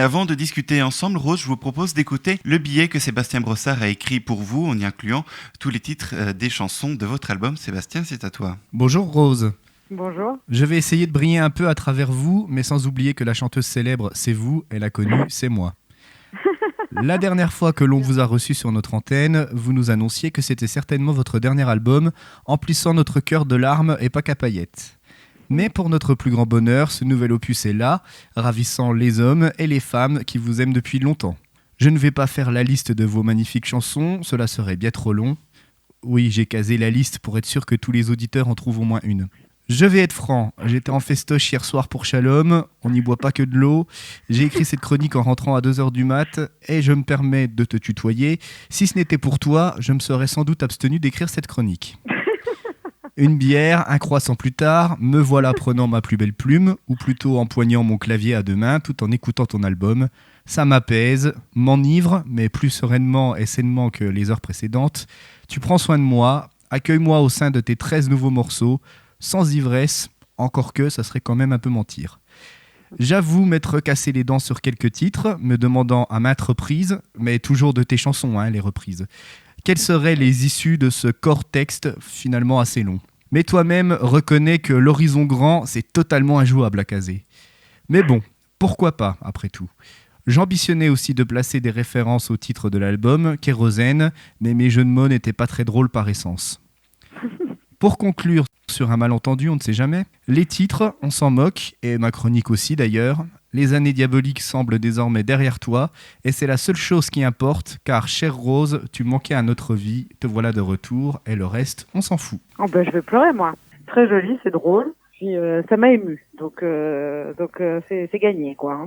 Avant de discuter ensemble, Rose, je vous propose d'écouter le billet que Sébastien Brossard a écrit pour vous, en y incluant tous les titres des chansons de votre album. Sébastien, c'est à toi. Bonjour Rose. Bonjour. Je vais essayer de briller un peu à travers vous, mais sans oublier que la chanteuse célèbre, c'est vous, et la connue, c'est moi. La dernière fois que l'on vous a reçu sur notre antenne, vous nous annonciez que c'était certainement votre dernier album, emplissant notre cœur de larmes et pas qu'à paillettes. Mais pour notre plus grand bonheur, ce nouvel opus est là, ravissant les hommes et les femmes qui vous aiment depuis longtemps. Je ne vais pas faire la liste de vos magnifiques chansons, cela serait bien trop long. Oui, j'ai casé la liste pour être sûr que tous les auditeurs en trouvent au moins une. Je vais être franc, j'étais en festoche hier soir pour Shalom, on n'y boit pas que de l'eau. J'ai écrit cette chronique en rentrant à 2h du mat et je me permets de te tutoyer. Si ce n'était pour toi, je me serais sans doute abstenu d'écrire cette chronique. Une bière, un croissant plus tard, me voilà prenant ma plus belle plume, ou plutôt empoignant mon clavier à deux mains tout en écoutant ton album. Ça m'apaise, m'enivre, mais plus sereinement et sainement que les heures précédentes. Tu prends soin de moi, accueille-moi au sein de tes 13 nouveaux morceaux, sans ivresse, encore que ça serait quand même un peu mentir. J'avoue m'être cassé les dents sur quelques titres, me demandant à maintes reprises, mais toujours de tes chansons, hein, les reprises, quelles seraient les issues de ce corps texte finalement assez long. Mais toi-même reconnais que l'horizon grand, c'est totalement injouable à caser. Mais bon, pourquoi pas, après tout. J'ambitionnais aussi de placer des références au titre de l'album, Kérosène, mais mes jeux de mots n'étaient pas très drôles par essence. Pour conclure sur un malentendu, on ne sait jamais, les titres, on s'en moque, et ma chronique aussi d'ailleurs. Les années diaboliques semblent désormais derrière toi, et c'est la seule chose qui importe, car, chère Rose, tu manquais à notre vie, te voilà de retour, et le reste, on s'en fout. Oh ben, je vais pleurer, moi. Très joli, c'est drôle. Puis ça m'a ému. Donc c'est gagné, quoi. Hein.